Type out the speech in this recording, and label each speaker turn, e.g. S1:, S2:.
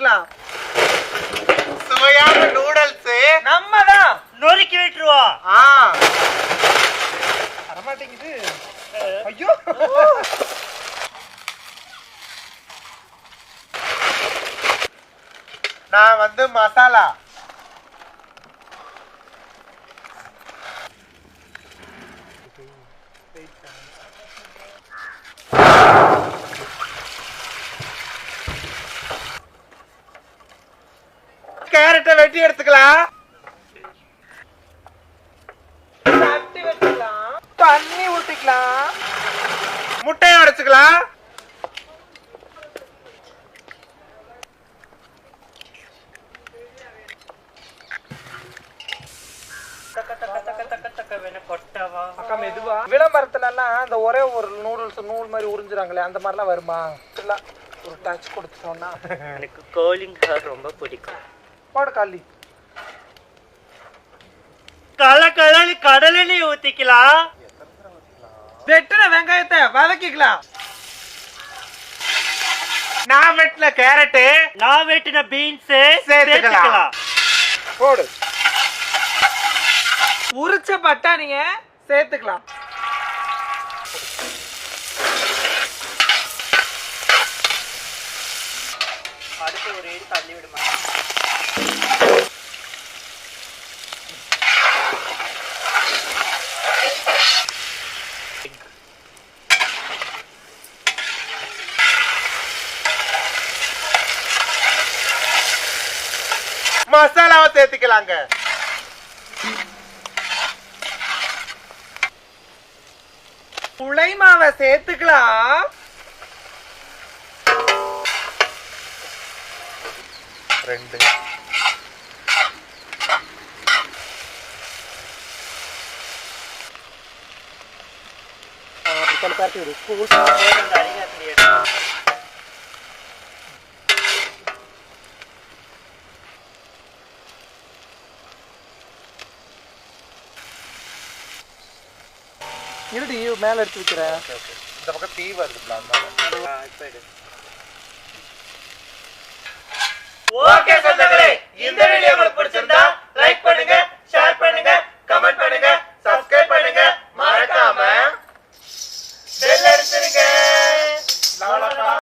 S1: எடுத்துக்கலாம். சுவையான நூடுல்ஸ் நம்ம தான்
S2: நொறுக்கி விட்டுருவோம்.
S1: வரமாட்டேங்குது. ஐயோ நான் வந்து மசாலா கேரட்டை வெட்டி எடுத்துக்கலாம். தட்டி வச்சுக்கலாம். தண்ணி ஊத்திக்கலாம். முட்டையை உடைச்சுக்கலாம். விளம்பரத்துல எல்லாம் அந்த ஒரே ஒரு நூடுல்ஸ் நூல் மாதிரி உறிஞ்சுறாங்களே அந்த மாதிரிலாம் வருமா? ஒரு டச் கொடுத்துட்டோம்னா
S2: எனக்கு கோலிங் ரொம்ப பிடிக்கும்.
S1: போடு காலி.
S2: கடலை ஊத்திக்கலாம்.
S1: வெட்டின வெங்காயத்தை வதக்கிக்கலாம். நான் வெட்டின கேரட்டு,
S2: நான் வெட்டின பீன்ஸ்
S1: சேர்த்துக்கலாம். போடு. உரிச்ச பட்டாணிய சேர்த்துக்கலாம்.
S2: அடுத்து ஒரு இடி தள்ளி விடுமா.
S1: மசாலாவை சேர்த்துக்கலாங்க. புளை மாவை சேர்த்துக்கலாம். ரெண்டு இருடி மேல எடுத்து வைக்கிறேன். இந்த பக்கம் தீ வருது.
S2: ஓகே